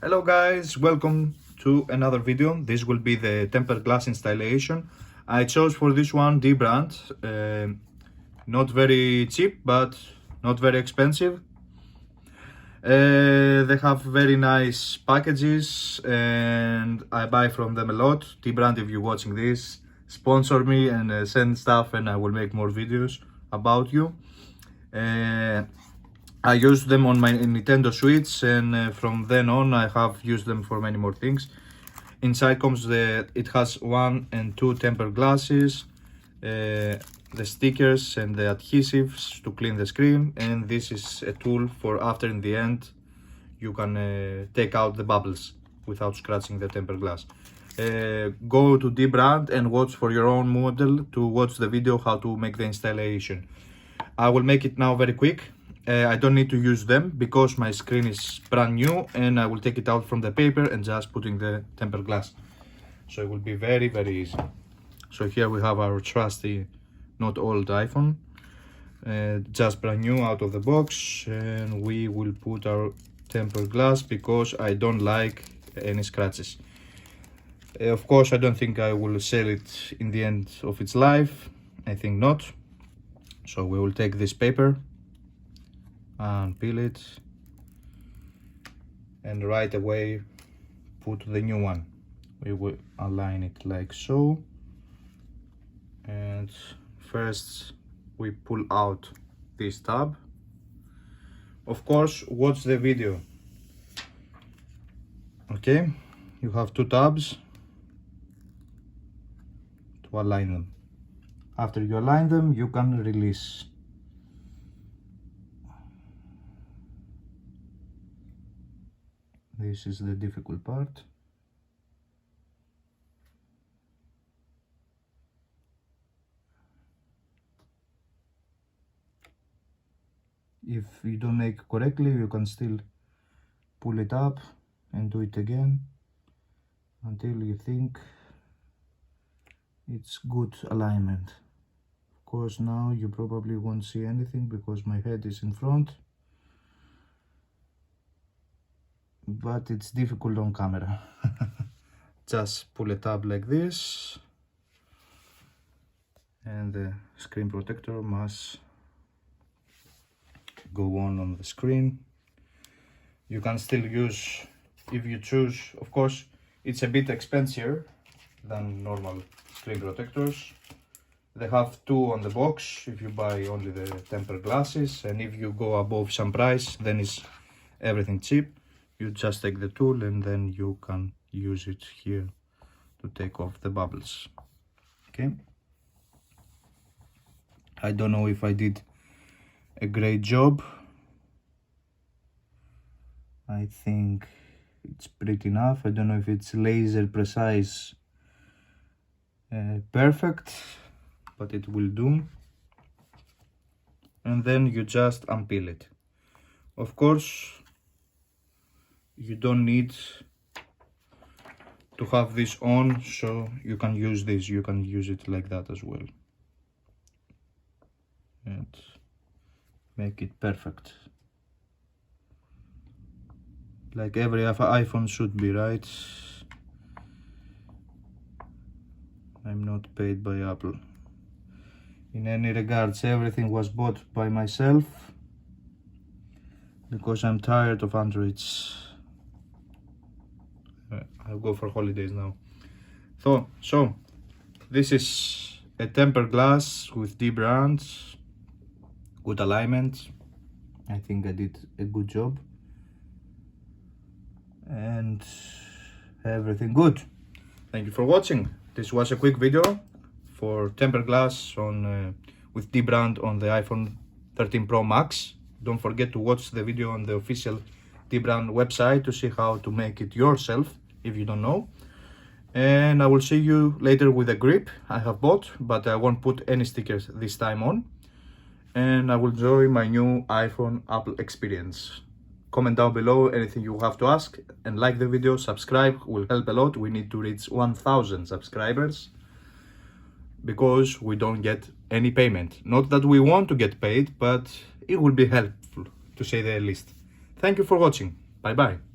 Hello guys, welcome to another video. This will be the tempered glass installation. I chose for this one dbrand, not very cheap but not very expensive. They have very nice packages and I buy from them a lot. dbrand, if you're watching this, sponsor me and send stuff and I will make more videos about you. I used them on my Nintendo Switch and from then on I have used them for many more things. Inside comes it has 1 and 2 tempered glasses, the stickers and the adhesives to clean the screen, and this is a tool for after in the end you can take out the bubbles without scratching the tempered glass. Go to dbrand and watch for your own model to watch the video how to make the installation. I will make it now very quick. I don't need to use them because my screen is brand new and I will take it out from the paper and just putting the tempered glass. So it will be very easy. So here we have our trusty, not old iPhone, just brand new out of the box, and we will put our tempered glass because I don't like any scratches. Of course I don't think I will sell it in the end of its life, I think not. So we will take this paper and peel it and right away put the new one. We will align it like so, and first we pull out this tab. Of course watch the video. Okay, you have 2 tabs to align them. After you align them you can release. This is the difficult part. If you don't make correctly, you can still pull it up and do it again until you think it's good alignment. Of course now you probably won't see anything because my head is in front, but it's difficult on camera. Just pull it up like this and the screen protector must go on the screen. You can still use, if you choose, of course it's a bit expensive than normal screen protectors. They have 2 on the box if you buy only the tempered glasses, and if you go above some price then it's everything cheap. You just take the tool and then you can use it here to take off the bubbles. Okay, I don't know if I did a great job. I think it's pretty enough. I don't know if it's laser precise perfect, but it will do. And then you just unpeel it. Of course you don't need to have this on, so you can use this, you can use it like that as well and make it perfect like every iPhone should be, right? I'm not paid by Apple in any regards. Everything was bought by myself because I'm tired of Androids. I'll go for holidays now. So this is a tempered glass with dbrand, good alignment. I think I did a good job and everything good. Thank you for watching. This was a quick video for tempered glass on with dbrand on the iPhone 13 Pro Max. Don't forget to watch the video on the official dbrand website to see how to make it yourself if you don't know. And I will see you later with a grip I have bought, but I won't put any stickers this time on, and I will enjoy my new iPhone Apple experience. Comment down below anything you have to ask and like the video. Subscribe will help a lot. We need to reach 1000 subscribers because we don't get any payment. Not that we want to get paid, but it will be helpful to say the least. Thank you for watching. Bye bye.